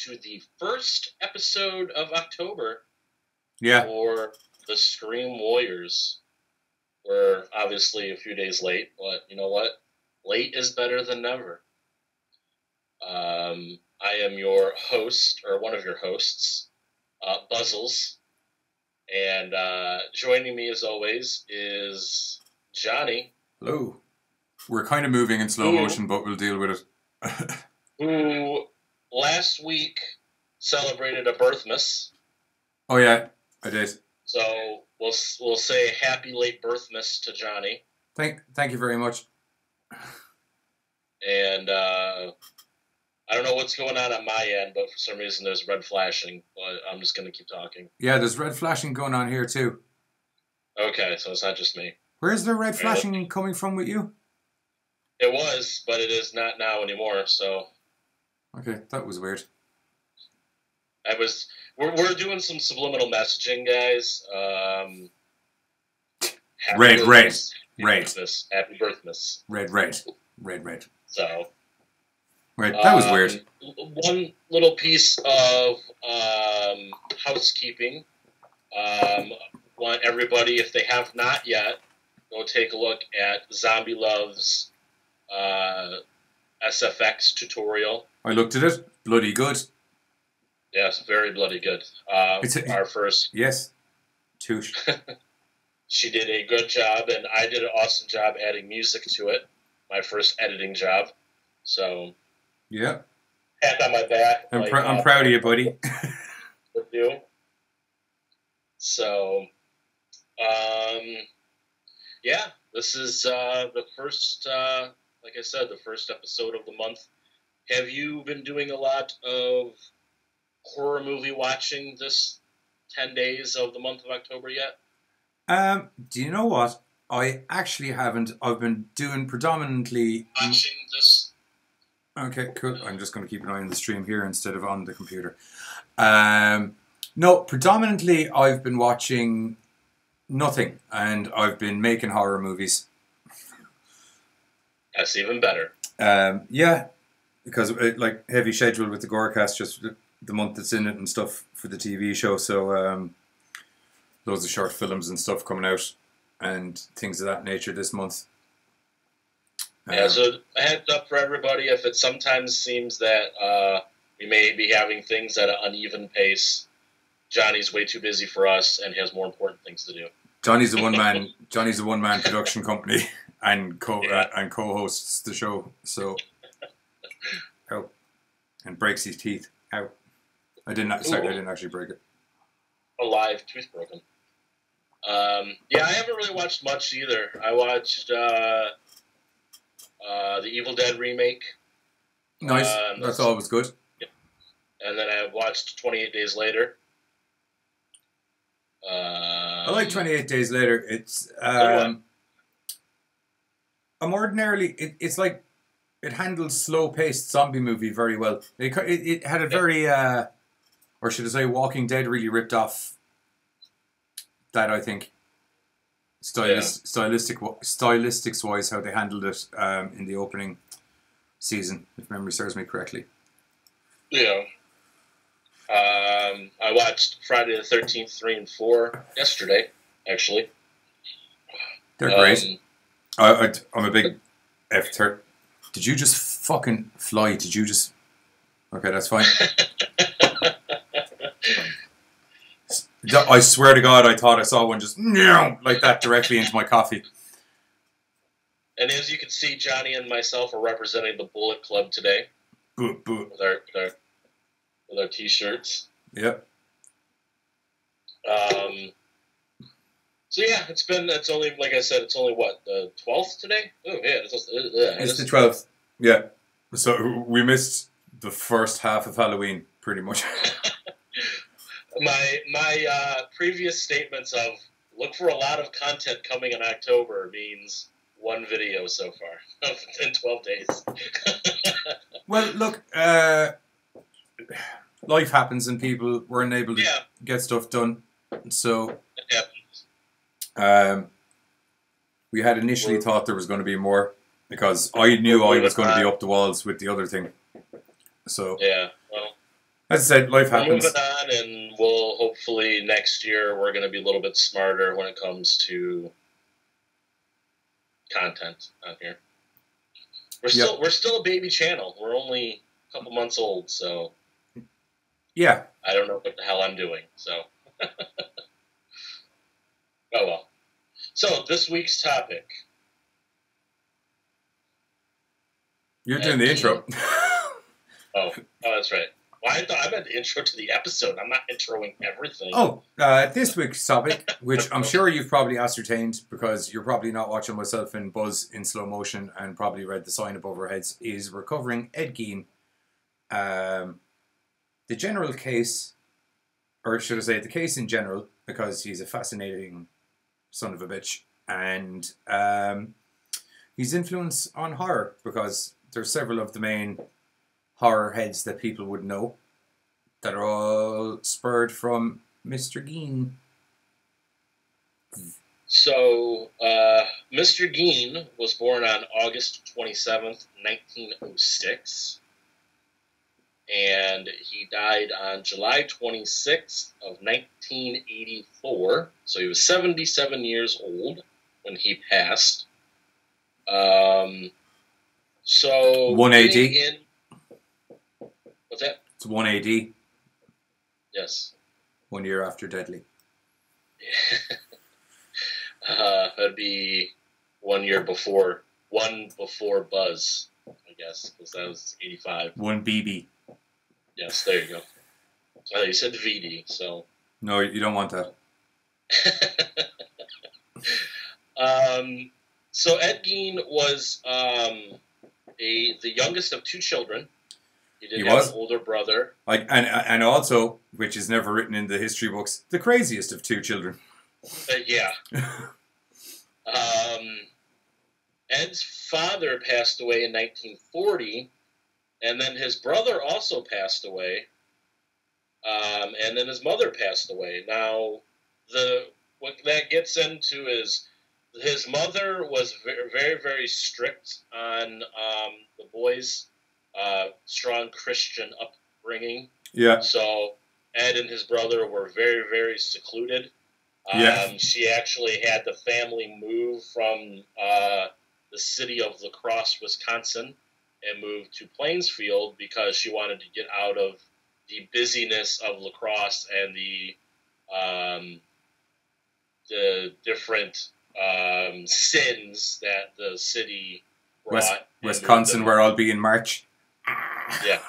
to the first episode of October Yeah. for the Scream Warriors. We're obviously a few days late, but you know what? Late is better than never. I am your host, or one of your hosts, Buzzles. And joining me, as always, is Johnny. Hello. We're kind of moving in slow motion, but we'll deal with it. Who last week celebrated a birthmas. Oh, yeah, I did. So we'll say happy late birthmas to Johnny. Thank you very much. And I don't know what's going on my end, but for some reason there's red flashing. But I'm just going to keep talking. Yeah, there's red flashing going on here too. Okay, so it's not just me. Where's the red flashing coming from with you? It was, but it is not now anymore. So. Okay, that was weird. We're doing some subliminal messaging, guys. Red. Happy birthmas. Red. So. Right, that was weird. One little piece of housekeeping. Want everybody, if they have not yet, go take a look at Zombie Love's SFX tutorial. I looked at it. Bloody good. Yes, very bloody good. Our first. Yes. Touche. She did a good job, and I did an awesome job adding music to it. My first editing job. So. Yeah. Pat on my back. I'm proud of you, buddy. With you. So, yeah, this is the first, like I said, the first episode of the month. Have you been doing a lot of horror movie watching this 10 days of the month of October yet? Do you know what? I actually haven't. I've been doing predominantly... Watching this... Okay, cool. I'm just going to keep an eye on the stream here instead of on the computer. No, predominantly I've been watching nothing, and I've been making horror movies. That's even better. Yeah, because like heavy schedule with the Gorecast, just the month that's in it and stuff for the TV show. So loads of short films and stuff coming out and things of that nature this month. Yeah, so a heads up for everybody, if it sometimes seems that we may be having things at an uneven pace, Johnny's way too busy for us and has more important things to do. Johnny's a one-man production company and co-hosts the show. So, ow, and breaks his teeth. Ow, I didn't actually break it. A live tooth broken. Yeah, I haven't really watched much either. I watched the Evil Dead remake. Nice. That's always good. Yeah. And then I watched 28 Days Later. I like 28 Days Later. It's I'm ordinarily it's like it handles slow-paced zombie movie very well. It had a very or should I say Walking Dead really ripped off that, I think. Stylistics wise, how they handled it in the opening season, if memory serves me correctly. Yeah. I watched Friday the 13th 3 and 4 yesterday, actually. They're great. I'm a big F-30. Did you just fucking fly? Did you just... Okay, that's fine. I swear to God, I thought I saw one just like that directly into my coffee. And as you can see, Johnny and myself are representing the Bullet Club today. With our t-shirts. Yep. So yeah, it's only, like I said, it's only what, the 12th today? Oh yeah, it's the 12th. Yeah. So we missed the first half of Halloween, pretty much. My previous statements of look for a lot of content coming in October means one video so far in 12 days. Well, look, life happens and people weren't able to get stuff done. So we had initially thought there was going to be more because I knew I was going to be up the walls with the other thing. So yeah, well, As I said, life We're moving happens. on, and we'll hopefully next year we're going to be a little bit smarter when it comes to content on here. Yep. We're still a baby channel. We're only a couple months old, so Yeah. I don't know what the hell I'm doing. So, oh well. So this week's topic. You're doing Ed the Gein. intro. Oh, that's right. Well, I meant the intro to the episode. I'm not introing everything. Oh, this week's topic, which I'm sure you've probably ascertained because you're probably not watching myself and Buzz in slow motion and probably read the sign above our heads, is we're covering Ed Gein. The general case, or should I say the case in general, because he's a fascinating son of a bitch, and his influence on horror, because there's several of the main horror heads that people would know that are all spurred from Mr. Gein. So, Mr. Gein was born on August 27th, 1906. And he died on July 26th of 1984. So he was 77 years old when he passed. So 180. What's that? It's 180. Yes. 1 year after Deadly. That'd be 1 year before, one before Buzz, I guess, because that was 85. 1 BB. Yes, there you go. You said VD, so. No, you don't want that. So Ed Gein was the youngest of two children. He have an older brother. And also, which is never written in the history books, the craziest of two children. Yeah. Ed's father passed away in 1940, and then his brother also passed away, and then his mother passed away. Now, what that gets into is his mother was very, very, very strict on the boys' strong Christian upbringing. Yeah. So Ed and his brother were very, very secluded. She actually had the family move from the city of La Crosse, Wisconsin, and moved to Plainsfield because she wanted to get out of the busyness of La Crosse and the different sins that the city brought. Wisconsin, where I'll be in March. Yeah.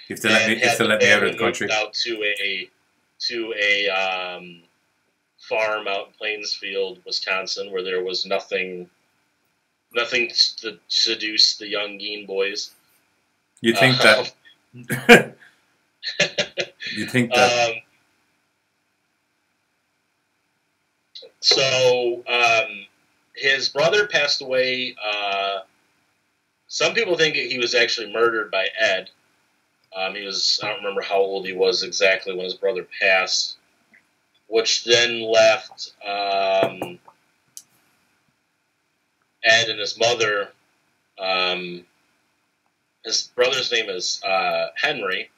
If they let me out of the country. Out to a farm out in Plainsfield, Wisconsin, where there was nothing to seduce the young Gein boys. You think that? You think that? So his brother passed away. Some people think he was actually murdered by Ed. I don't remember how old he was exactly when his brother passed, which then left Ed and his mother. His brother's name is Henry.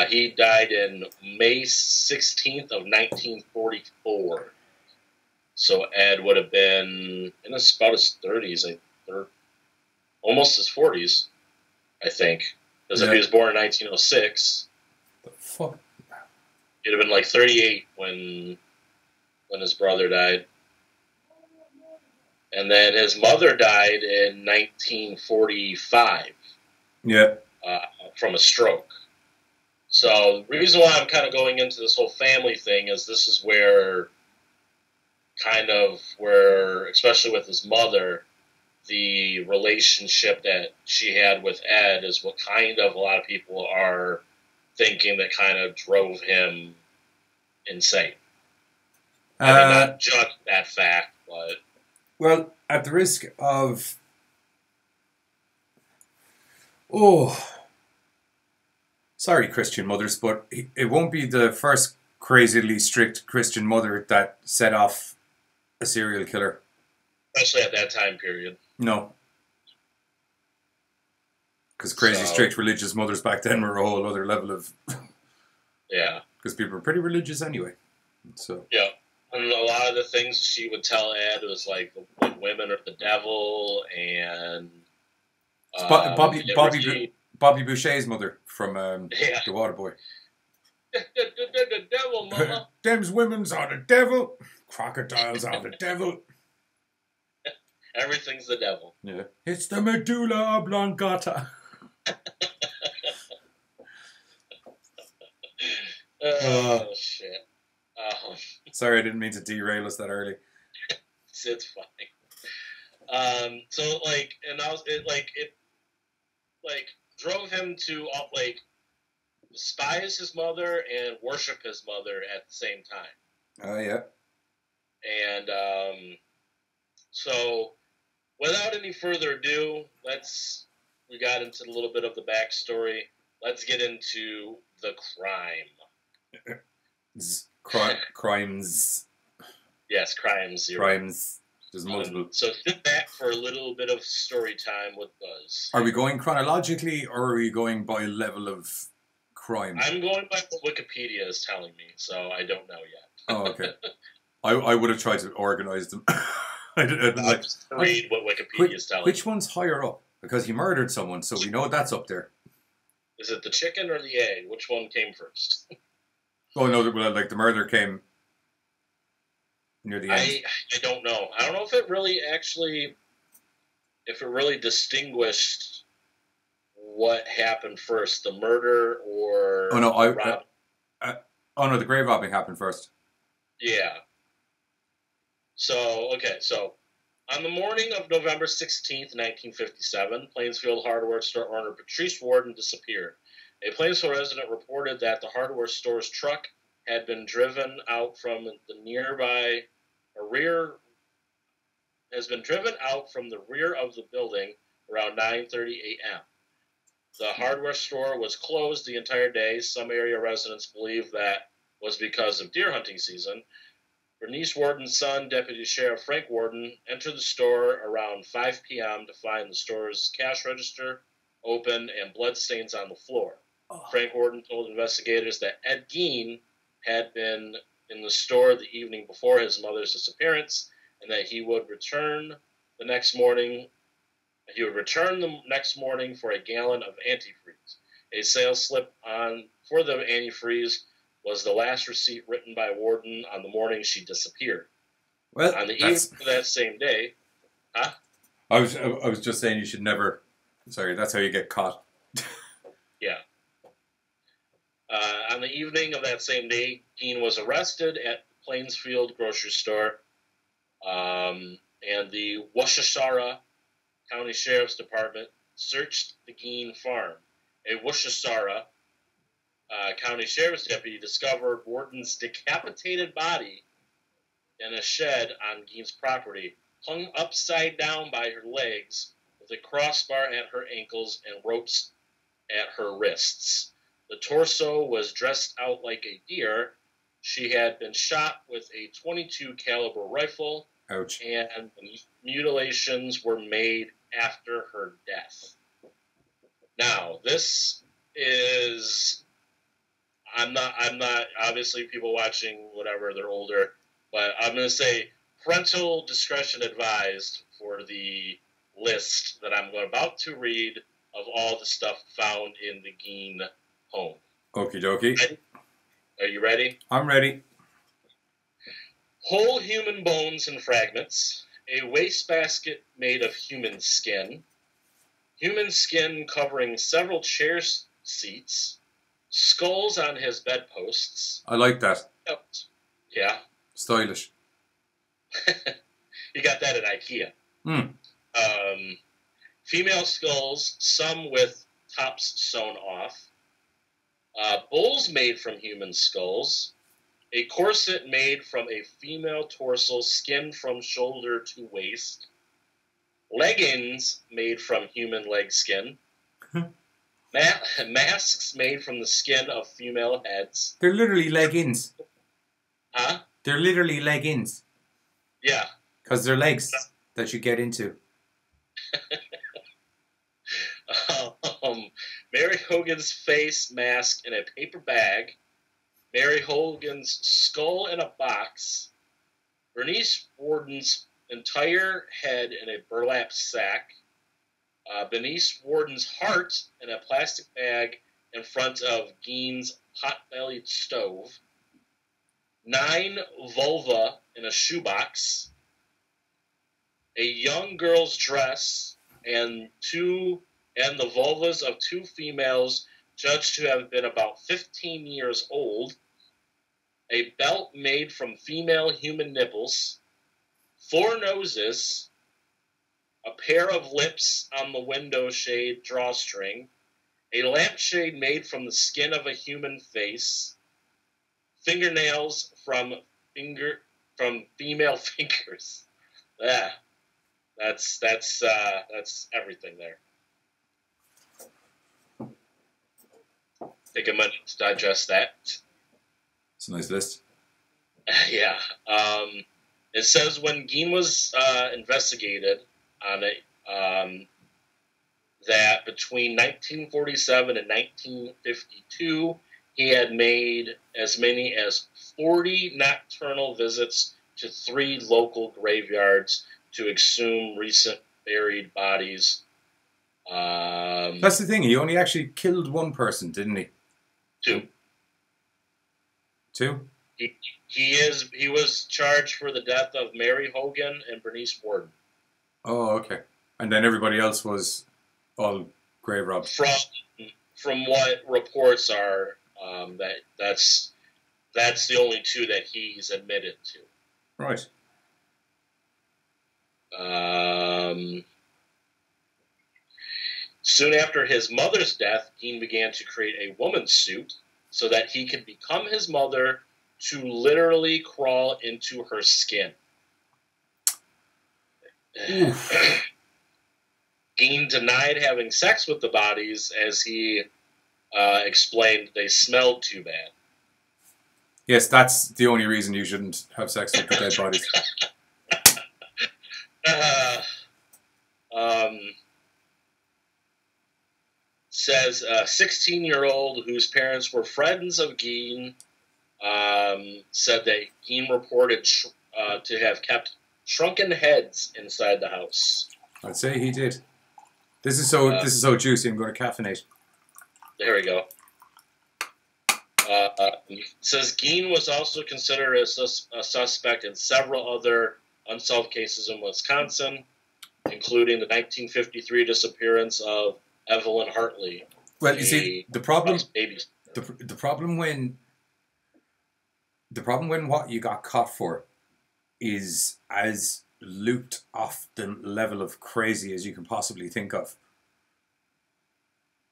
He died in May 16th of 1944. So Ed would have been in about his 30s, or almost his 40s, I think. Because if he was born in 1906, the fuck? He'd have been like 38 when his brother died. And then his mother died in 1945. Yeah. From a stroke. So the reason why I'm kind of going into this whole family thing is this is where, especially with his mother, the relationship that she had with Ed is what kind of a lot of people are thinking that kind of drove him insane. I mean, not just that fact, but... Well, at the risk of... Sorry, Christian mothers, but it won't be the first crazily strict Christian mother that set off a serial killer. Especially at that time period. No. Because crazy So, strict religious mothers back then were a whole other level of... yeah. Because people were pretty religious anyway. So Yeah. And a lot of the things she would tell Ed was like women are the devil, and it's Bobby Boucher's mother from yeah, The Waterboy. the devil, mama. Them's women's are the devil. Crocodiles are the devil. Everything's the devil. Yeah. It's the medulla oblongata. Oh, shit. Sorry, I didn't mean to derail us that early. It's fine. So like, and I was it drove him to like despise his mother and worship his mother at the same time. Oh yeah. And so without any further ado, we got into a little bit of the backstory. Let's get into the crime. Crimes. Yes, crimes. Crimes. There's multiple. So sit back for a little bit of story time with Buzz. Are we going chronologically, or are we going by level of crime? I'm going by what Wikipedia is telling me, so I don't know yet. Oh, okay. I would have tried to organise them. I'll just read what Wikipedia is telling me. Which one's higher up? Because he murdered someone, so we know that's up there. Is it the chicken or the egg? Which one came first? Oh no! Well, like the murder came near the end. I don't know. I don't know if it really distinguished what happened first, the murder or the grave robbing happened first. Yeah. So on the morning of November 16th, 1957, Plainsfield hardware store owner Patrice Warden disappeared. A Plainsfield resident reported that the hardware store's truck had been driven out from the rear of the building around 9:30 a.m. The hardware store was closed the entire day. Some area residents believe that was because of deer hunting season. Bernice Warden's son, Deputy Sheriff Frank Warden, entered the store around 5 p.m. to find the store's cash register open and bloodstains on the floor. Oh. Frank Warden told investigators that Ed Gein had been in the store the evening before his mother's disappearance, and that he would return the next morning. He would return the next morning for a gallon of antifreeze. A sales slip for the antifreeze was the last receipt written by Warden on the morning she disappeared. Well, on the evening of that same day, huh? I was just saying you should never. Sorry, that's how you get caught. Yeah. On the evening of that same day, Gein was arrested at the Plainsfield grocery store, and the Worcestershire County Sheriff's Department searched the Gein farm. A Worcestershire County Sheriff's deputy discovered Warden's decapitated body in a shed on Gein's property, hung upside down by her legs with a crossbar at her ankles and ropes at her wrists. The torso was dressed out like a deer. She had been shot with a .22 caliber rifle. Ouch. And mutilations were made after her death. Now, this is... I'm not, obviously people watching, whatever, they're older, but I'm going to say parental discretion advised for the list that I'm about to read of all the stuff found in the Gein home. Okie dokie. Ready? Are you ready? I'm ready. Whole human bones and fragments, a wastebasket made of human skin covering several chair seats, skulls on his bedposts. I like that. Yeah. Stylish. You got that at IKEA. Female skulls, some with tops sewn off. Bowls made from human skulls. A corset made from a female torso, skin from shoulder to waist. Leggings made from human leg skin. Masks made from the skin of female heads. They're literally leggings. Huh? They're literally leggings. Yeah. Because they're legs that you get into. Mary Hogan's face mask in a paper bag, Mary Hogan's skull in a box, Bernice Warden's entire head in a burlap sack, Bernice Warden's heart in a plastic bag in front of Gein's pot-bellied stove, 9 vulva in a shoebox, a young girl's dress, and the vulvas of 2 females judged to have been about 15 years old, a belt made from female human nipples, 4 noses, a pair of lips on the window shade drawstring, a lampshade made from the skin of a human face, fingernails from female fingers. That's everything there. Take a minute to digest that. It's a nice list. Yeah. It says when Gein was investigated on it, that between 1947 and 1952, he had made as many as 40 nocturnal visits to 3 local graveyards to exhume recent buried bodies. That's the thing. He only actually killed 1 person, didn't he? 2. 2? He was charged for the death of Mary Hogan and Bernice Warden. Oh, okay. And then everybody else was all grave robbed. From what reports are, that's the only 2 that he's admitted to. Right. Soon after his mother's death, Gein began to create a woman's suit so that he could become his mother to literally crawl into her skin. Gein denied having sex with the bodies as he explained they smelled too bad. Yes, that's the only reason you shouldn't have sex with the dead bodies. Says a 16-year-old whose parents were friends of Gein said that Gein reported to have kept shrunken heads inside the house. I'd say he did. This is so juicy. I'm going to caffeinate. There we go. Says Gein was also considered a suspect in several other unsolved cases in Wisconsin, including the 1953 disappearance of Evelyn Hartley. Well, you see, the problem when what you got caught for is as looped off the level of crazy as you can possibly think of,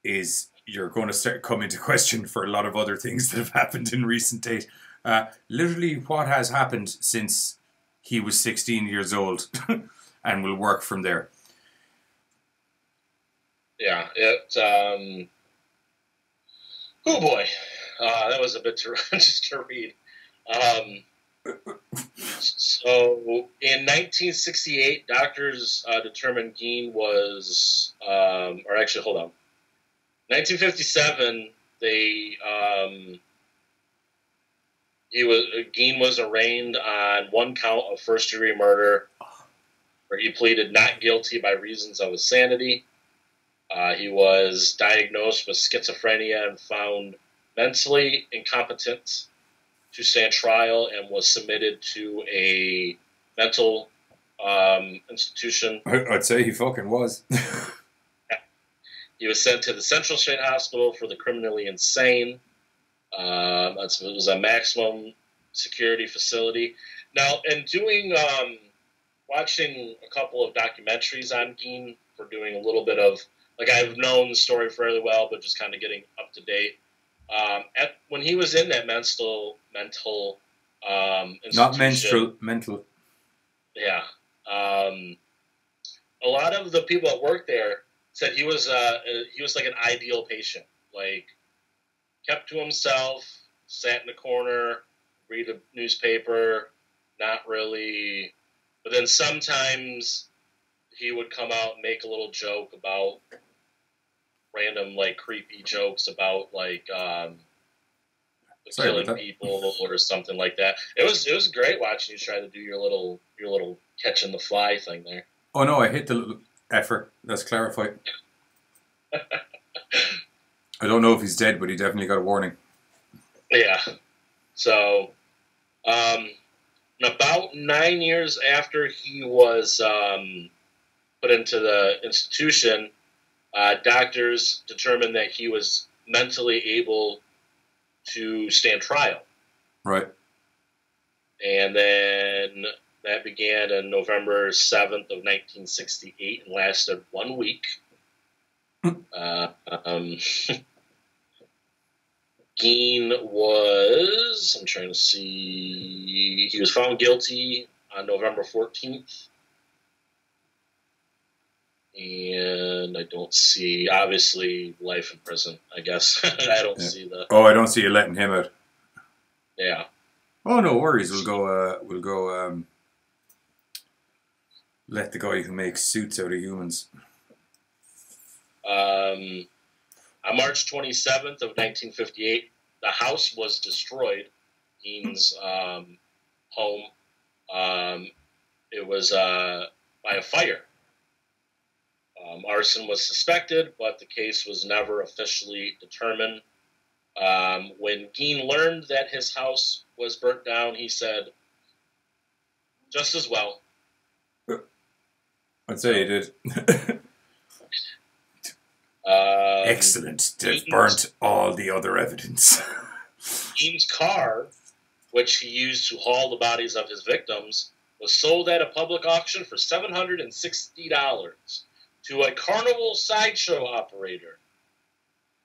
is you're going to start coming to question for a lot of other things that have happened in recent days. Literally what has happened since he was 16 years old and will work from there. Yeah, oh boy, that was a bit just to read. So in 1968, doctors determined Gein was, or actually, hold on. 1957, Gein was arraigned on 1 count of first-degree murder, where he pleaded not guilty by reasons of his sanity. He was diagnosed with schizophrenia and found mentally incompetent to stand trial and was submitted to a mental institution. I'd say he fucking was. He was sent to the Central State Hospital for the criminally insane. It was a maximum security facility. Now, in doing, watching a couple of documentaries on Gein, for doing a little bit of, like, I've known the story fairly well, but just kind of getting up to date. When he was in that mental institution, not mental. Yeah. A lot of the people that worked there said he was like an ideal patient. Like, kept to himself, sat in the corner, read a newspaper, not really. But then sometimes he would come out and make a little joke about random like creepy jokes about like Sorry about killing that. people or something like that. It was great watching you try to do your little catching the fly thing there. Oh no, I hit the little effort. Let's clarify. I don't know if he's dead, but he definitely got a warning. Yeah. So, about 9 years after he was put into the institution, doctors determined that he was mentally able to stand trial. Right. And then that began on November 7th of 1968 and lasted 1 week. Gein was, I'm trying to see, he was found guilty on November 14th. And I don't see, obviously, life in prison, I guess. I don't see the... Oh, I don't see you letting him out. Yeah. Oh, no worries. We'll go, let the guy who makes suits out of humans. On March 27th of 1958, the house was destroyed. Gein's home. It was by a fire. Arson was suspected, but the case was never officially determined. When Gein learned that his house was burnt down, he said, "Just as well." I'd say he did. Excellent. They've burnt all the other evidence. Gein's car, which he used to haul the bodies of his victims, was sold at a public auction for $760 to a carnival sideshow operator.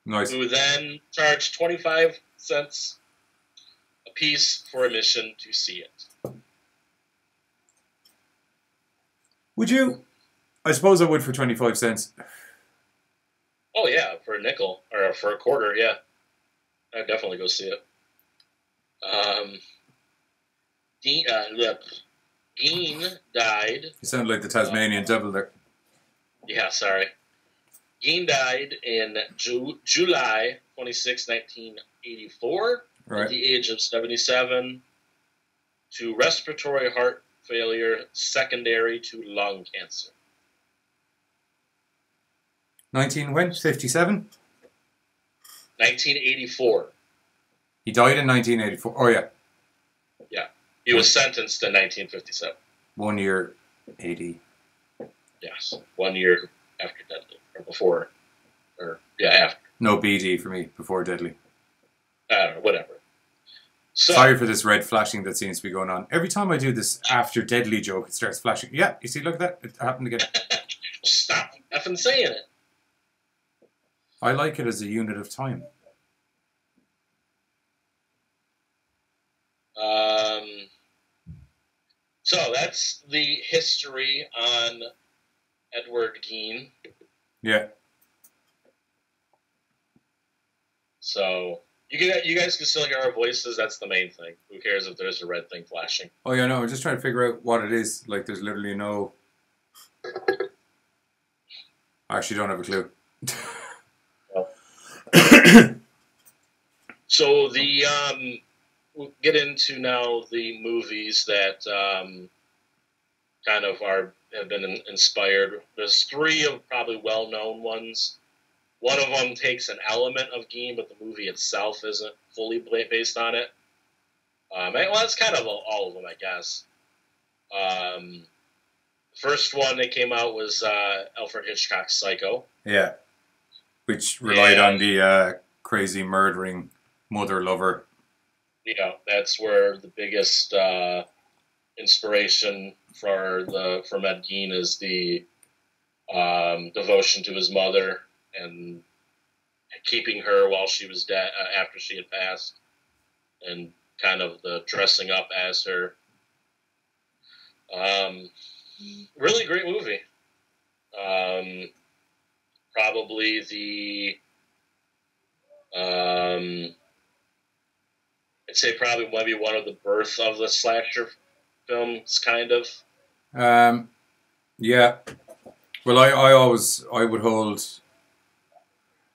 Nice. Who then charged 25 cents a piece for admission to see it. Would you? I suppose I would for 25 cents. Oh, yeah, for a nickel, or for a quarter, yeah. I'd definitely go see it. Gein died... You sound like the Tasmanian devil there. Yeah, sorry. Gein died in July 26, 1984, right, at the age of 77, to respiratory heart failure secondary to lung cancer. 57? 1984. He died in 1984. Oh, yeah. Yeah. He was sentenced in 1957. 1 year, 80. Yes. 1 year after Deadly. Or before. Or, yeah, after. No BD for me, before Deadly. I don't know, whatever. So, sorry for this red flashing that seems to be going on. Every time I do this after Deadly joke, it starts flashing. Yeah, you see, look at that. It happened again. Stop effing saying it. I like it as a unit of time. So that's the history on Edward Gein. Yeah. So you guys can still hear our voices. That's the main thing. Who cares if there's a red thing flashing? Oh yeah, no. I'm just trying to figure out what it is. Like, there's literally no. I actually don't have a clue. So we'll get into now the movies that kind of have been inspired. There's three of probably well-known ones. One of them takes an element of Gein, but the movie itself isn't fully based on it. Well, that's kind of all of them, I guess. The first one that came out was Alfred Hitchcock's Psycho. Yeah. Which relied on the crazy murdering mother lover. Yeah, that's where the biggest inspiration from Ed Gein is the devotion to his mother and keeping her while she was dead, after she had passed, and kind of the dressing up as her. Really great movie. Probably the I'd say probably maybe one of the birth of the slasher films, kind of. Yeah. Well, I would hold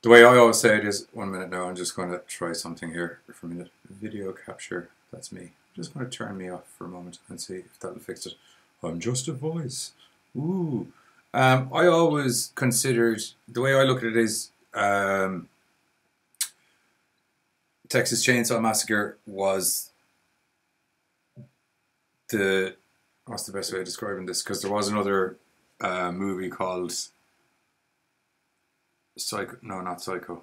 The way I always say it is, 1 minute now, I'm just going to try something here for a minute. Video capture, that's me. Just going to turn me off for a moment and see if that'll fix it. I'm just a voice. Ooh. I always considered, the way I look at it is, Texas Chainsaw Massacre was what's the best way of describing this? Because there was another movie called Psycho. No, not Psycho.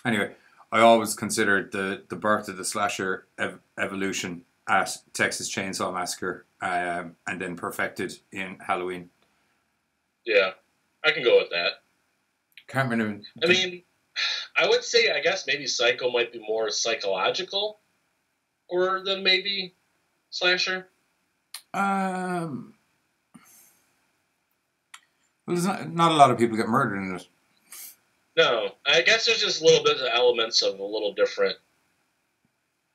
Anyway, I always considered the birth of the slasher evolution at Texas Chainsaw Massacre, and then perfected in Halloween. Yeah, I can go with that. Can't remember. I mean, I would say, I guess maybe Psycho might be more psychological, or than maybe slasher. Well, there's not a lot of people get murdered in it. No, I guess there's just a little bit of elements of a little different.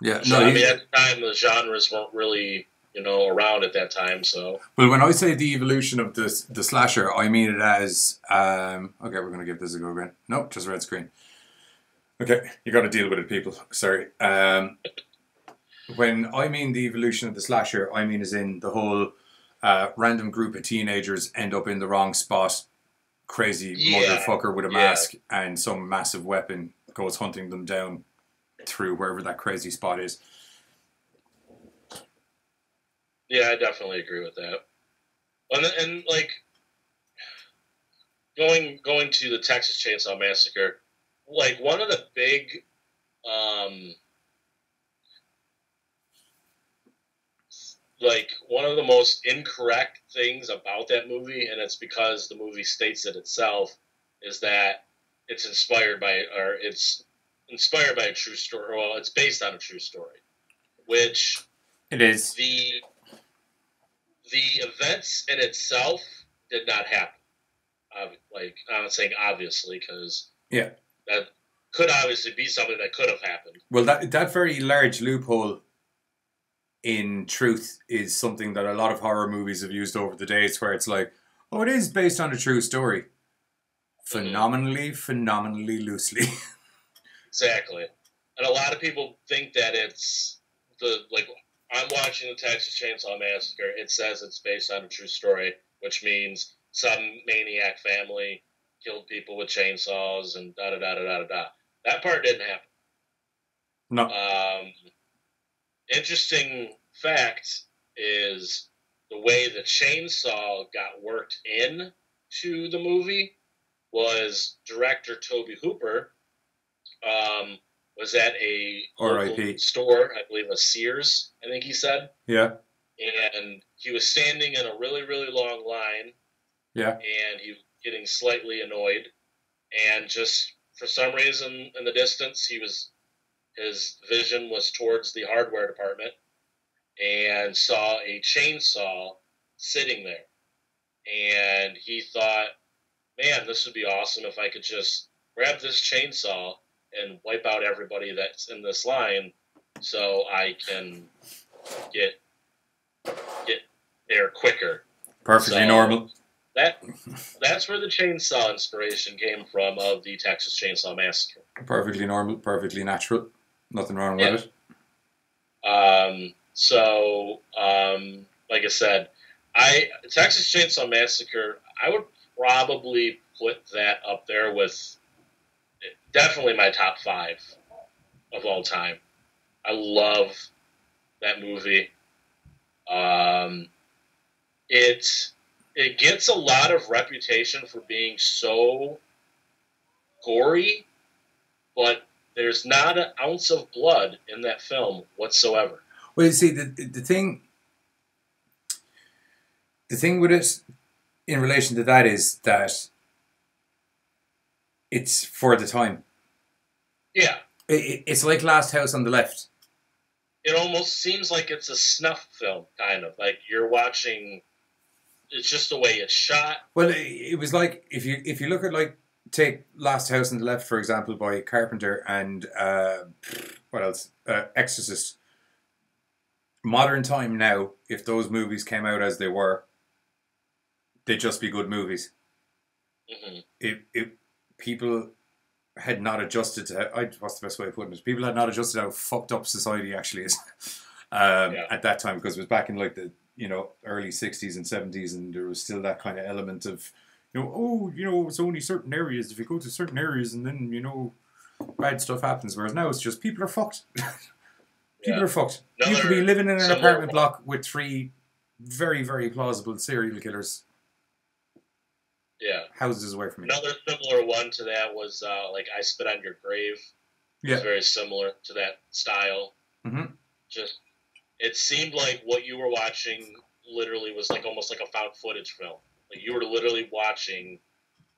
Yeah, no. I mean, at the time, the genres weren't really, around at that time. So, well, when I say the evolution of the slasher, I mean it as okay. We're going to give this a go again. Nope, just red screen. Okay, you got to deal with it, people. Sorry. When I mean the evolution of the slasher, I mean as in the whole random group of teenagers end up in the wrong spot, crazy motherfucker with a mask and some massive weapon goes hunting them down through wherever that crazy spot is. Yeah, I definitely agree with that. And like going to the Texas Chainsaw Massacre, like one of the big like one of the most incorrect things about that movie, and it's because the movie states it itself, is that it's inspired by a true story. Well, it's based on a true story, which it is. The events in itself did not happen. Like, I'm not saying obviously, because that could obviously be something that could have happened. Well, that very large loophole in truth is something that a lot of horror movies have used over the days, where it's like, oh, it is based on a true story. Phenomenally loosely. Exactly. And a lot of people think that it's I'm watching the Texas Chainsaw Massacre. It says it's based on a true story, which means some maniac family killed people with chainsaws and da-da-da-da-da-da. That part didn't happen. No. Interesting fact is the way the chainsaw got worked in to the movie was director Tobe Hooper was at a local store, I believe a Sears, I think he said. Yeah. And he was standing in a really, really long line. Yeah. And he was getting slightly annoyed. And just for some reason in the distance, his vision was towards the hardware department and saw a chainsaw sitting there. And he thought, man, this would be awesome if I could just grab this chainsaw and wipe out everybody that's in this line so I can get there quicker. Perfectly normal. That's where the chainsaw inspiration came from of the Texas Chainsaw Massacre. Perfectly normal, perfectly natural. Nothing wrong with it. Like I said, Texas Chainsaw Massacre, I would probably put that up there with definitely my top 5 of all time. I love that movie. It gets a lot of reputation for being so gory, but there's not an ounce of blood in that film whatsoever. Well, you see, the thing with it in relation to that is that it's for the time. Yeah. It's like Last House on the Left. It almost seems like it's a snuff film, kind of. Like you're watching, it's just the way it's shot. Well, it was like, if you look at, take Last House on the Left, for example, by Carpenter, and what else? Exorcist. Modern time now, if those movies came out as they were, they'd just be good movies. Mm-hmm. people had not adjusted to what's the best way of putting it? People had not adjusted how fucked up society actually is at that time, because it was back in like the early 60s and 70s, and there was still that kind of element of it's only certain areas. If you go to certain areas, and then bad stuff happens. Whereas now it's just people are fucked. People are fucked. You could be living in an apartment block with 3 very, very plausible serial killers. Yeah. Houses away from you. Another similar one to that was like I Spit on Your Grave. Yeah. It's very similar to that style. Mm-hmm. Just, it seemed like what you were watching literally was like almost like a found footage film. Like you were literally watching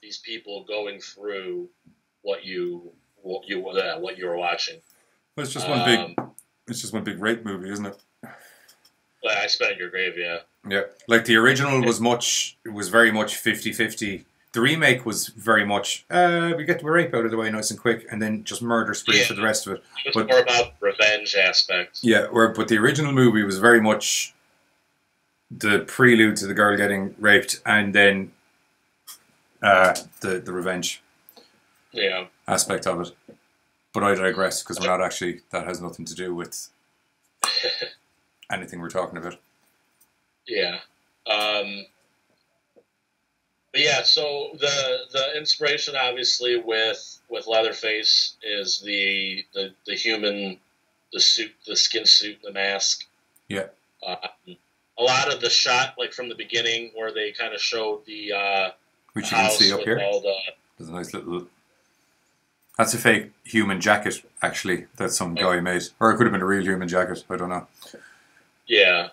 these people going through what you were watching. Well, it's just one big rape movie, isn't it? Well, I Spit on Your Grave, yeah. Yeah, like the original was very much 50-50. The remake was very much, we get the rape out of the way nice and quick, and then just murder spree for the rest of it. It was more about the revenge aspect. Yeah, but the original movie was very much the prelude to the girl getting raped, and then the revenge aspect of it. But I digress, because we're not actually, that has nothing to do with anything we're talking about. Yeah. But yeah, so the inspiration obviously with Leatherface is the human, the suit, the skin suit, the mask. Yeah. A lot of the shot, like from the beginning, where they kind of showed the which you can see up here. There's a nice little. That's a fake human jacket, actually, that some guy made, or it could have been a real human jacket. I don't know. Yeah.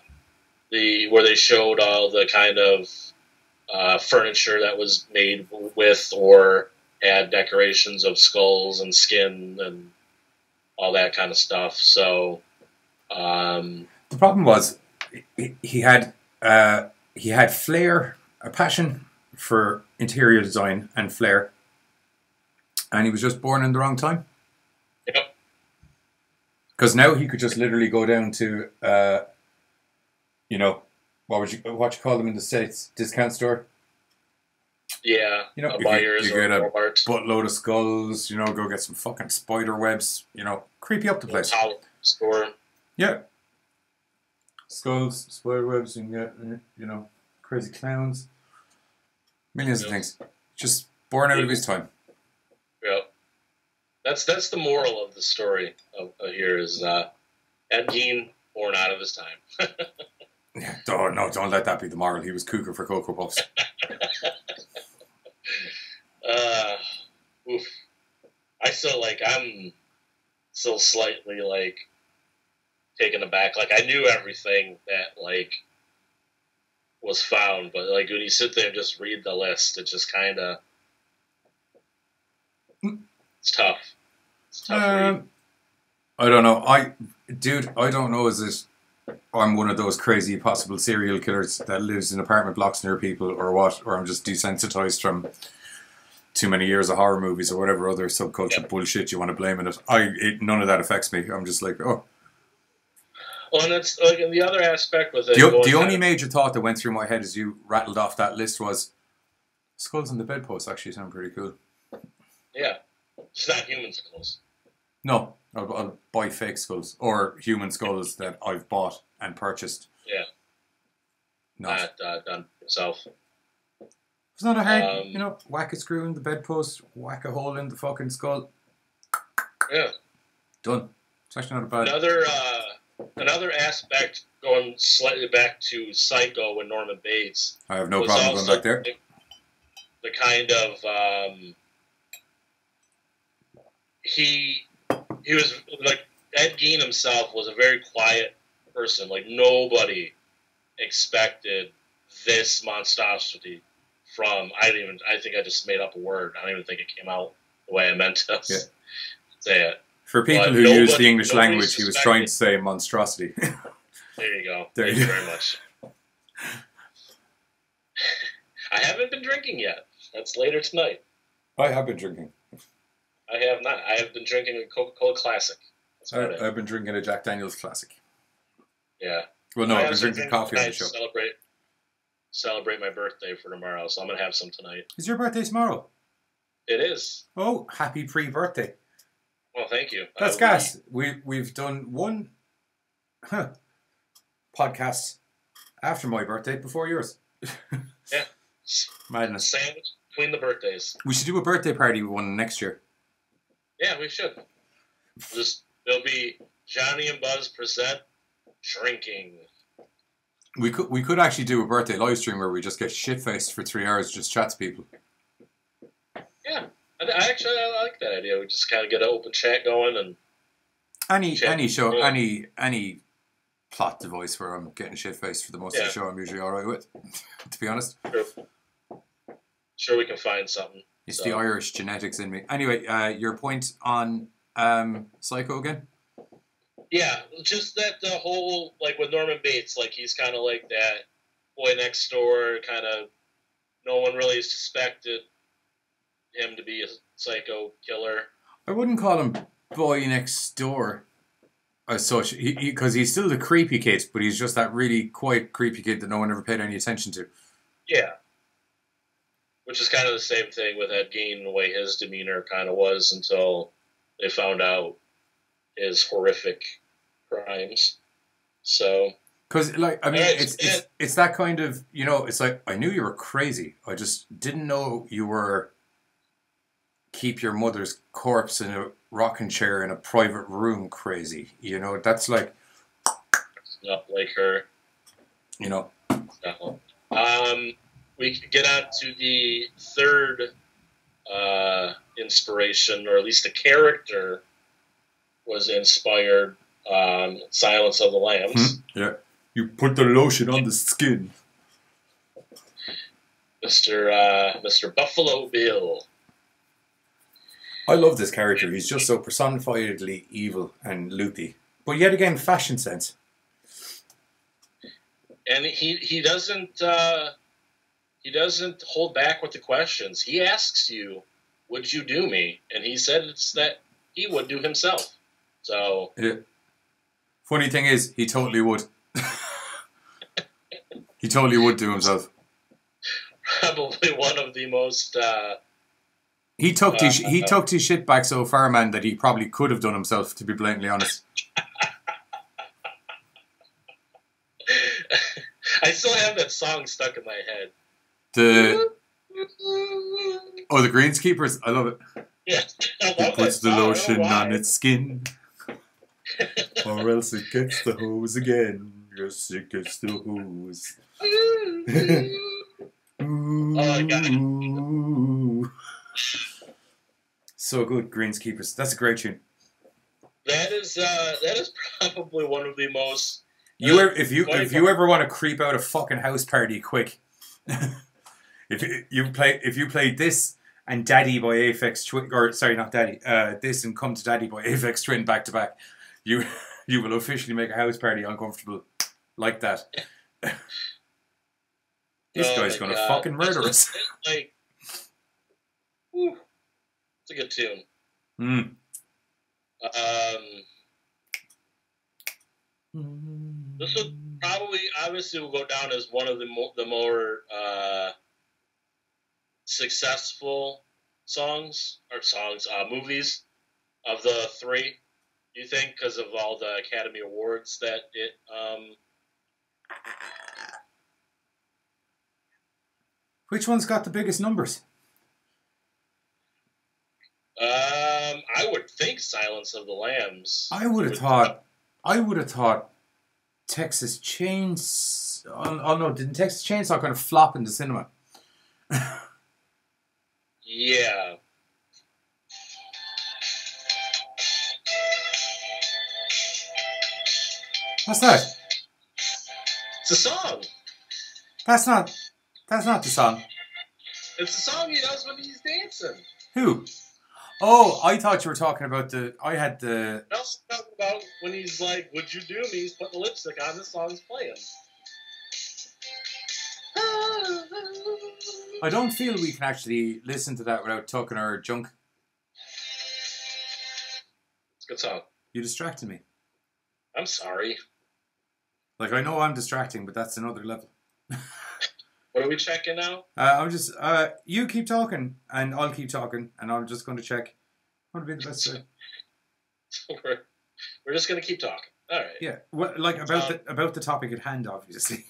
Where they showed all the kind of furniture that was made with or had decorations of skulls and skin and all that kind of stuff. So the problem was he had flair, a passion for interior design and flair, and he was just born in the wrong time. Yep. Because now he could just literally go down to what you call them in the States? Discount store? Yeah. Buyers you get a Walmart. buttload of skulls, go get some fucking spider webs, creepy up the place. Store. Yeah. Skulls, spider webs, you can get, crazy clowns. Millions of things. Just born out of his time. Yeah. That's the moral of the story here is Ed Gein, born out of his time. Yeah, don't let that be the moral. He was cougar for Cocoa Puffs. Oof. I'm still slightly taken aback. Like I knew everything that was found, but when you sit there and just read the list, it just kind of it's tough. It's tough read. I don't know. I don't know. Is it? I'm one of those crazy possible serial killers that lives in apartment blocks near people, or what? Or I'm just desensitized from too many years of horror movies or whatever other subculture bullshit you want to blame it. None of that affects me. I'm just like, oh. Well, and it's and the other aspect with it. The only major thought that went through my head as you rattled off that list was skulls on the bedpost actually sound pretty cool. Yeah, it's not human skulls. No, I'll buy fake skulls or human skulls that I've bought and purchased. Yeah, not done myself. It's not a hard, whack a screw in the bedpost, whack a hole in the fucking skull. Yeah, done. It's actually not a bad. Another aspect, going slightly back to Psycho and Norman Bates. I have no problem going back there. The kind of he was Ed Gein himself was a very quiet person. Like nobody expected this monstrosity from. I think I just made up a word. I don't even think it came out the way I meant to say it. For people who use the English language, he was trying to say monstrosity. There you go. Thank you very much. I haven't been drinking yet. That's later tonight. I have been drinking. I have not. I have been drinking a Coca-Cola Classic. I've been drinking a Jack Daniel's Classic. Yeah. Well, no, I've been drinking coffee on the show. Celebrate my birthday for tomorrow, so I'm going to have some tonight. Is your birthday tomorrow? It is. Oh, happy pre-birthday. Well, thank you. That's gas. We've done one podcast after my birthday before yours. Yeah. Madness. Sandwich between the birthdays. We should do a birthday party one next year. Yeah, we should. There'll be Johnny and Buzz present drinking. We could actually do a birthday live stream where we just get shit faced for 3 hours, just chat to people. Yeah, I like that idea. We just kind of get an open chat going and any plot device where I'm getting shit faced for the most of the show, I'm usually all right with. To be honest, sure we can find something. It's the Irish genetics in me. Anyway, your point on Psycho again? Yeah, just that the whole, like with Norman Bates, like he's kind of like that boy next door, kind of no one really suspected him to be a psycho killer. I wouldn't call him boy next door as such, because he's still the creepy kid, but he's just that really quiet creepy kid that no one ever paid any attention to. Yeah. Which is kind of the same thing with Ed Gein, the way his demeanor kind of was until they found out his horrific crimes. So, because like I mean, it's that kind of, you know, it's like I knew you were crazy. I just didn't know you were keep your mother's corpse in a rocking chair in a private room crazy. You know, that's like not like her. You know. No. We could get on to the third inspiration, or at least the character was inspired on Silence of the Lambs. Yeah. You put the lotion on the skin. Mr. Buffalo Bill. I love this character. He's just so personifiedly evil and loopy. But yet again, fashion sense. And he doesn't hold back with the questions. He asks you, "Would you do me?" And he said it's that he would do himself. So yeah. Funny thing is, he totally would. He totally would do himself. Probably one of the most. He tucked his shit back so far, man, that he probably could have done himself. To be blatantly honest. I still have that song stuck in my head. The Greenskeepers, I love it. Yeah, it puts the lotion on its skin, or else it gets the hose again. Yes, it gets the hose. Ooh. Oh, I got it. So good, Greenskeepers. That's a great tune. That is probably one of the most. If you ever want to creep out a fucking house party quick, if you play this and Daddy by Aphex Twin, or sorry, not Daddy, this and Come to Daddy by Aphex Twin back to back, you will officially make a house party uncomfortable like that. This guy's gonna fucking murder us. Like, whew, it's a good tune. Mm. This would probably, obviously, will go down as one of the more successful movies of the three. Do you think, because of all the Academy Awards that it? Which one's got the biggest numbers? I would think Silence of the Lambs. I would have thought Texas Chainsaw. Oh no! Didn't Texas Chainsaw kind of flop in the cinema? Yeah. What's that? It's a song. That's not the song. It's the song he does when he's dancing. Who? Oh, I thought you were talking about I had the... I'm also talking about when he's like, "Would you do me?" He's putting the lipstick on, this song's playing. I don't feel we can actually listen to that without talking our junk. It's a good song. You distracted me. I'm sorry. Like, I know I'm distracting, but that's another level. What are we checking now? I'm just you keep talking and I'll keep talking and I'm just going to check what would be the best way. So we're just gonna keep talking. All right. Yeah, what like about the topic at hand, obviously.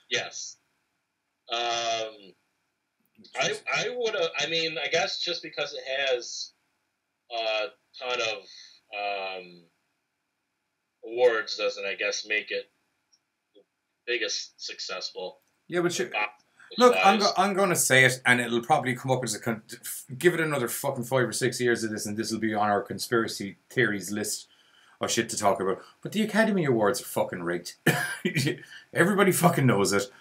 Yes. I would have. I mean, I guess just because it has a ton of awards doesn't, I guess, make it the biggest successful. Yeah, but look, I'm going to say it, and it'll probably come up as give it another fucking 5 or 6 years of this, and this will be on our conspiracy theories list of shit to talk about. But the Academy Awards are fucking rigged. Everybody fucking knows it.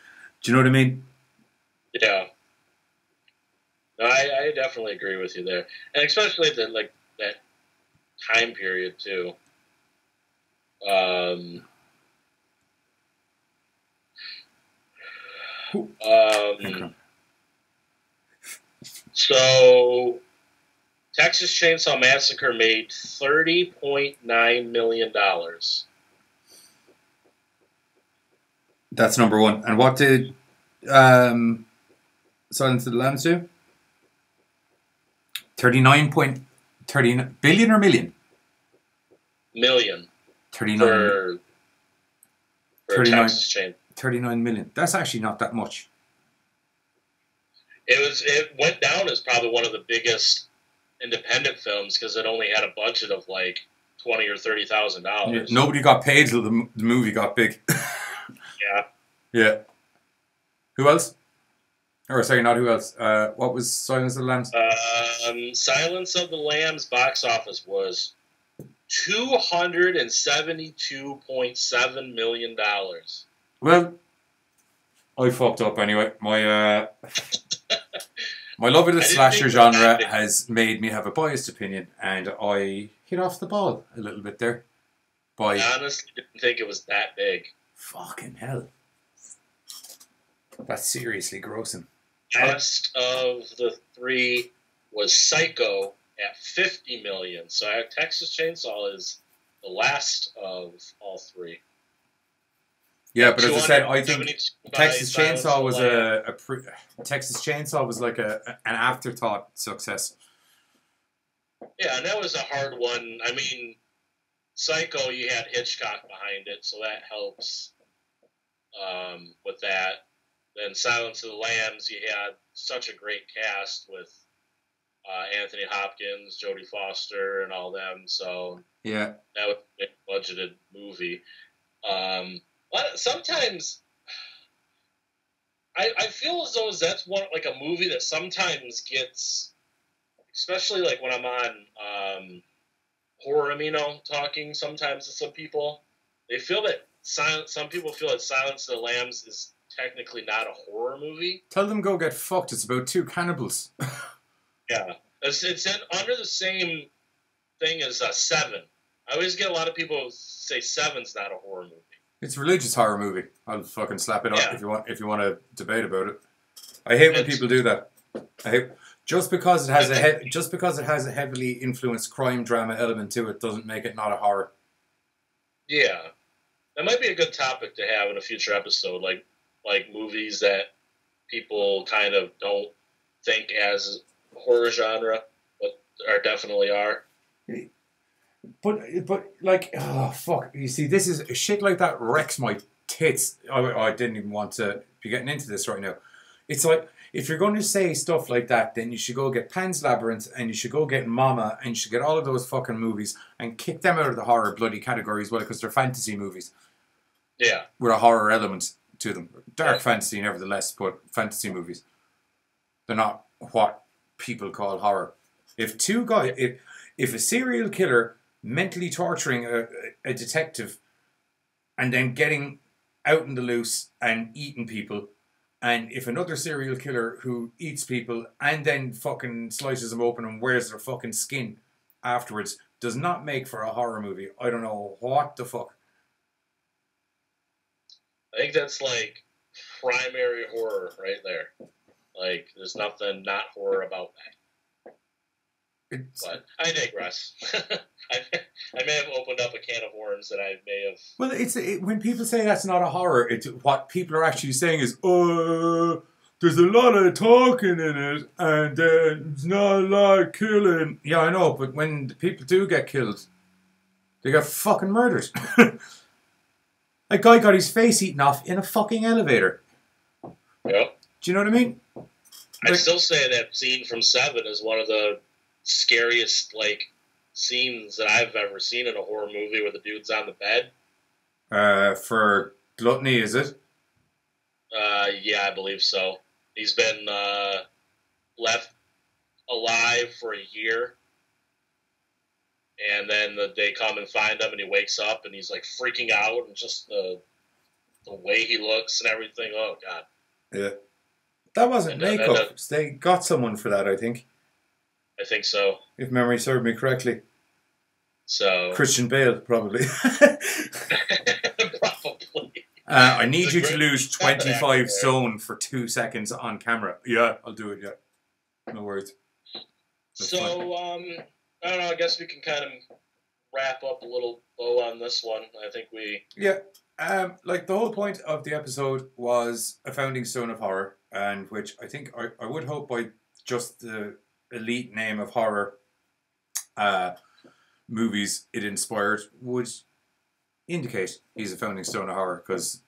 Do you know what I mean? Yeah. No, I definitely agree with you there, and especially that time period too. So Texas Chainsaw Massacre made $30.9 million. That's number one. And what did Silence of the Lambs do? 39.39 billion or million? Million. 39 for 39 Texas Chain. 39 million. That's actually not that much. It went down as probably one of the biggest independent films because it only had a budget of like $20,000 or $30,000. Yeah, nobody got paid till the movie got big. Yeah. Yeah. Who else? Or sorry, not who else. What was Silence of the Lambs? Silence of the Lambs box office was $272.7 million. Well, I fucked up anyway. My love of the slasher genre has made me have a biased opinion, and I hit off the ball a little bit there. I honestly didn't think it was that big. Fucking hell. That's seriously grossing. Best of the three was Psycho at $50 million. So Texas Chainsaw is the last of all three. Yeah, but as I said, I think Texas Chainsaw was Texas Chainsaw was like an afterthought success. Yeah, and that was a hard one. I mean, Psycho, you had Hitchcock behind it, so that helps with that. Then Silence of the Lambs, you had such a great cast with Anthony Hopkins, Jodie Foster, and all them. So yeah, that was a big budgeted movie. But sometimes I feel as though that's one like a movie that sometimes gets, especially like when I'm on Horror Amino talking sometimes to some people, they feel that some people feel that Silence of the Lambs is technically not a horror movie. Tell them go get fucked. It's about two cannibals. Yeah, it's under the same thing as Seven. I always get a lot of people who say Seven's not a horror movie. It's a religious horror movie. I'll fucking slap it up if you want to debate about it. I hate when people do that. I hate just because it has a heavily influenced crime drama element to it doesn't make it not a horror. Yeah, that might be a good topic to have in a future episode, like movies that people kind of don't think as horror genre, but definitely are. But like, oh fuck! You see, this is shit like that wrecks my tits. I didn't even want to be getting into this right now. It's like, if you're going to say stuff like that, then you should go get Pan's Labyrinth, and you should go get Mama, and you should get all of those fucking movies and kick them out of the horror bloody category as well, because they're fantasy movies. Yeah, with a horror element to them. Dark fantasy, nevertheless, but fantasy movies. They're not what people call horror. If a serial killer mentally torturing a detective and then getting out in the loose and eating people, and if another serial killer who eats people and then fucking slices them open and wears their fucking skin afterwards does not make for a horror movie, I don't know what the fuck. I think that's like primary horror right there. Like, there's nothing not horror about that. But I digress. I may have opened up a can of worms that I may have. Well, when people say that's not a horror, what people are actually saying is, oh, there's a lot of talking in it, and there's not a lot of killing. Yeah, I know, but when the people do get killed, they get fucking murdered. A guy got his face eaten off in a fucking elevator. Yep. Do you know what I mean? I'd still say that scene from Seven is one of the scariest, like, scenes that I've ever seen in a horror movie where the dude's on the bed. For gluttony, is it? Yeah, I believe so. He's been left alive for a year, and then they come and find him, and he wakes up, and he's like freaking out, and just the way he looks and everything. Oh God. Yeah. That wasn't makeup. They got someone for that, I think. I think so. If memory served me correctly. So Christian Bale, probably. Probably. I need you to lose 25 stone for 2 seconds on camera. Yeah, I'll do it, yeah. No worries. That's so, fine. I don't know, I guess we can kind of wrap up a little bow on this one. I think we... Yeah, like the whole point of the episode was a founding stone of horror, and which I think I would hope by just the elite name of horror movies it inspired would indicate he's a founding stone of horror, because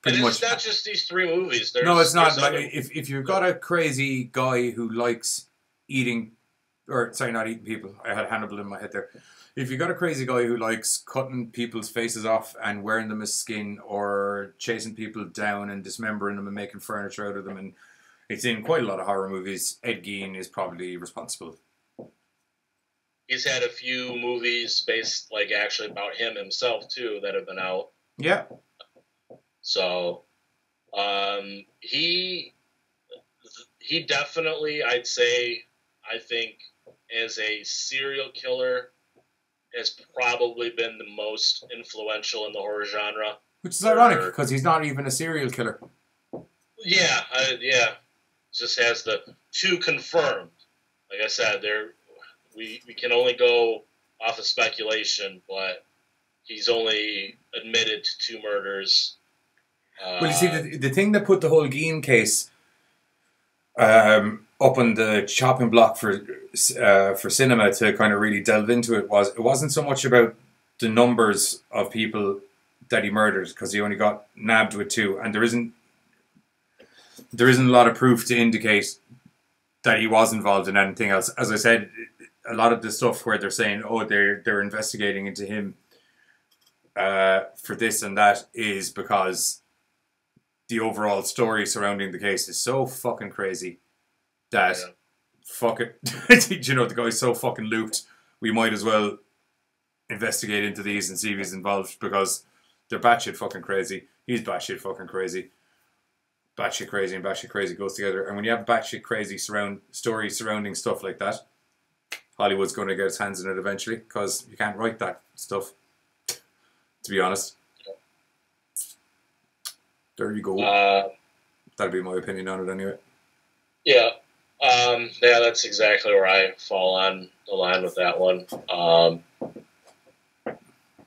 pretty much not just these 3 movies. No, it's not. Like if you've got a crazy guy who likes eating, or sorry, not eating people. I had Hannibal in my head there. If you've got a crazy guy who likes cutting people's faces off and wearing them as skin, or chasing people down and dismembering them and making furniture out of them, and it's in quite a lot of horror movies, Ed Gein is probably responsible. He's had a few movies based, like, actually about him himself, too, that have been out. Yeah. So, he definitely, I'd say, I think, as a serial killer, has probably been the most influential in the horror genre. Which is ironic, because he's not even a serial killer. Yeah, yeah. Just has the 2 confirmed. Like I said, we can only go off of speculation, but he's only admitted to 2 murders. Well, you see, the thing that put the whole Gein case up on the chopping block for cinema to kind of really delve into it wasn't so much about the numbers of people that he murdered, because he only got nabbed with 2, and there isn't a lot of proof to indicate that he was involved in anything else. As I said, a lot of the stuff where they're saying, oh, they're investigating into him for this and that is because the overall story surrounding the case is so fucking crazy that fuck it. You know, the guy's so fucking looped, we might as well investigate into these and see if he's involved, because they're batshit fucking crazy. He's batshit fucking crazy. Batshit crazy and batshit crazy goes together. And when you have batshit crazy stories surrounding stuff like that, Hollywood's going to get its hands in it eventually, because you can't write that stuff, to be honest. There you go. That'd be my opinion on it anyway. Yeah. Yeah, that's exactly where I fall on the line with that one.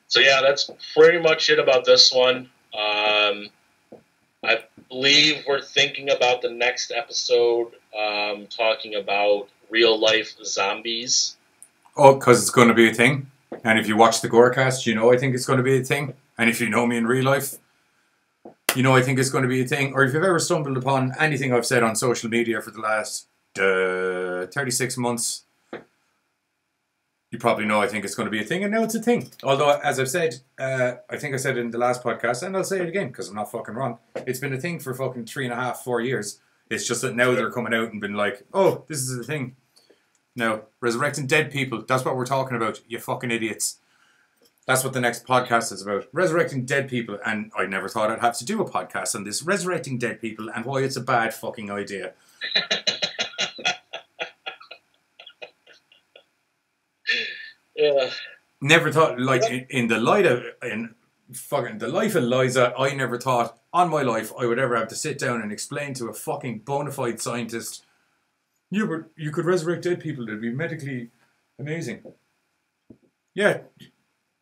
So yeah, that's pretty much it about this one. I believe we're thinking about the next episode, talking about real life zombies. Oh, because it's going to be a thing. And if you watch the Gorecast, you know I think it's going to be a thing. And if you know me in real life, you know I think it's going to be a thing. Or if you've ever stumbled upon anything I've said on social media for the last 36 months, you probably know I think it's going to be a thing. And now it's a thing. Although, as I've said, I think I said it in the last podcast, and I'll say it again because I'm not fucking wrong. It's been a thing for fucking 3.5, 4 years. It's just that now they're coming out and been like, oh, this is a thing. No, resurrecting dead people. That's what we're talking about, you fucking idiots. That's what the next podcast is about. Resurrecting dead people. And I never thought I'd have to do a podcast on this. Resurrecting dead people and why it's a bad fucking idea. Yeah. Never thought, like, in the light of, in fucking the life of Liza, I never thought on my life I would ever have to sit down and explain to a fucking bona fide scientist, yeah, but you could resurrect dead people, it'd be medically amazing. Yeah,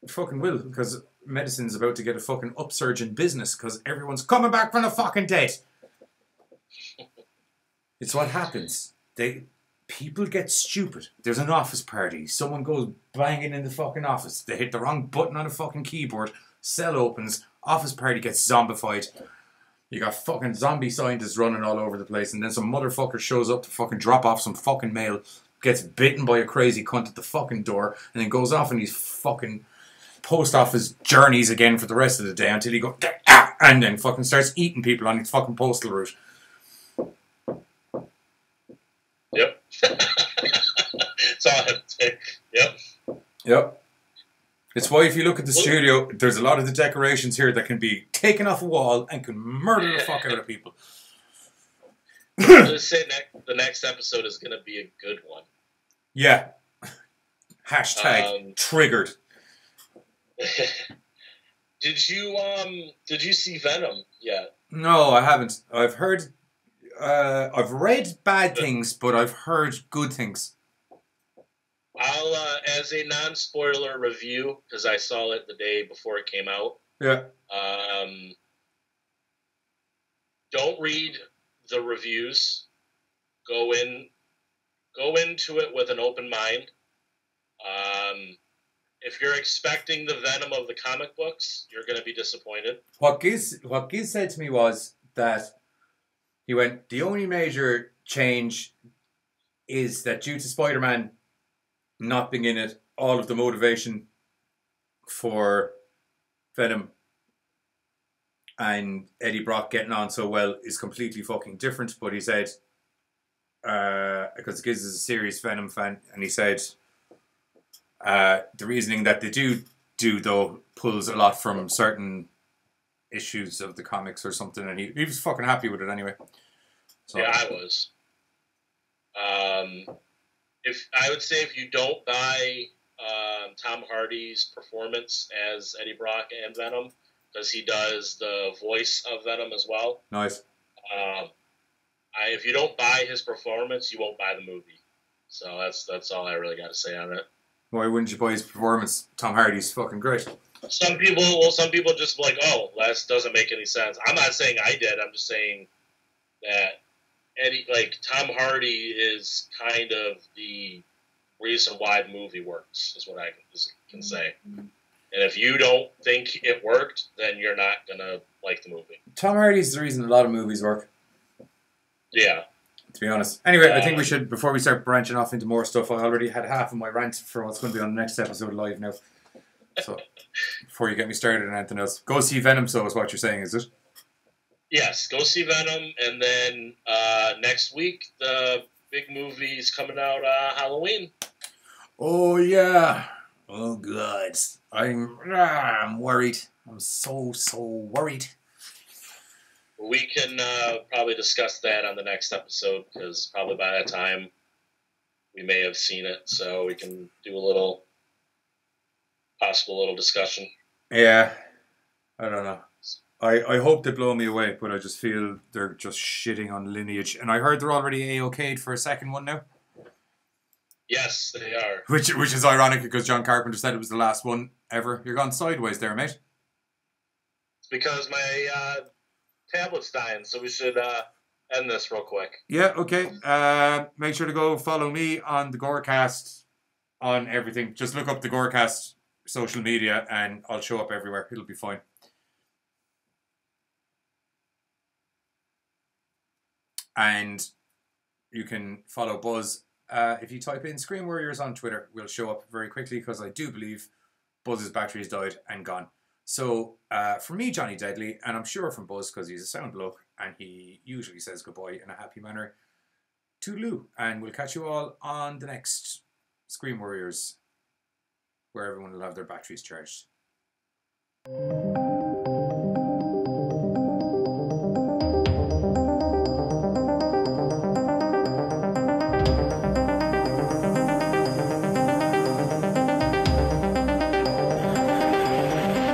fucking will, because medicine's about to get a fucking upsurge in business because everyone's coming back from the fucking dead. It's what happens. People get stupid. There's an office party. Someone goes banging in the fucking office. They hit the wrong button on the fucking keyboard. Cell opens. Office party gets zombified. You got fucking zombie scientists running all over the place, and then some motherfucker shows up to fucking drop off some fucking mail, gets bitten by a crazy cunt at the fucking door, and then goes off on these fucking post office journeys again for the rest of the day until he goes, and then fucking starts eating people on his fucking postal route. Yep. That's all I have to say. Yep. Yep. It's why if you look at the studio, there's a lot of the decorations here that can be taken off a wall and can murder the fuck out of people. I'll just say the next episode is going to be a good one. Yeah. Hashtag triggered. Did you see Venom yet? No, I haven't. I've heard, I've read bad things, but I've heard good things. I'll, as a non-spoiler review, because I saw it the day before it came out. Yeah. Don't read the reviews. Go into it with an open mind. If you're expecting the Venom of the comic books, you're going to be disappointed. What Giz said to me was that he went, the only major change is that due to Spider-Man not being in it, all of the motivation for Venom and Eddie Brock getting on so well is completely fucking different. But he said, because Giz is a serious Venom fan, and he said the reasoning that they do though pulls a lot from certain issues of the comics or something, and he was fucking happy with it anyway. So. Yeah, I was. If you don't buy Tom Hardy's performance as Eddie Brock and Venom, because he does the voice of Venom as well. Nice. If you don't buy his performance, you won't buy the movie. So that's all I really got to say on it. Why wouldn't you buy his performance? Tom Hardy's fucking great. Some people just like, oh, that doesn't make any sense. I'm not saying I did. I'm just saying that Tom Hardy is kind of the reason why the movie works, is what I can say. And if you don't think it worked, then you're not gonna like the movie. Tom Hardy's the reason a lot of movies work. Yeah. To be honest. Anyway, I think we should, before we start branching off into more stuff, I already had half of my rant for what's going to be on the next episode live now. So, before you get me started on anything else, go see Venom, so is what you're saying, is it? Yes, go see Venom, and then next week, the big movie's coming out Halloween. Oh, yeah. Oh, God. I'm worried. I'm so worried. We can probably discuss that on the next episode, because probably by that time we may have seen it, so we can do a possible little discussion. Yeah, I don't know. I hope they blow me away, but I just feel they're just shitting on Lineage, and I heard they're already A-okayed for a second one now. Yes, they are. Which is ironic, because John Carpenter said it was the last one ever. You're gone sideways there, mate. It's because my tablet's dying, so we should end this real quick. Yeah, okay. Make sure to go follow me on the Gorecast on everything. Just look up the Gorecast social media and I'll show up everywhere. It'll be fine. And you can follow Buzz. If you type in Scream Warriors on Twitter, we'll show up very quickly, because I do believe Buzz's battery's died and gone. So, from me, Johnny Deadly, and I'm sure from Buzz, because he's a sound bloke, and he usually says goodbye in a happy manner, toodaloo, and we'll catch you all on the next Scream Warriors, where everyone will have their batteries charged.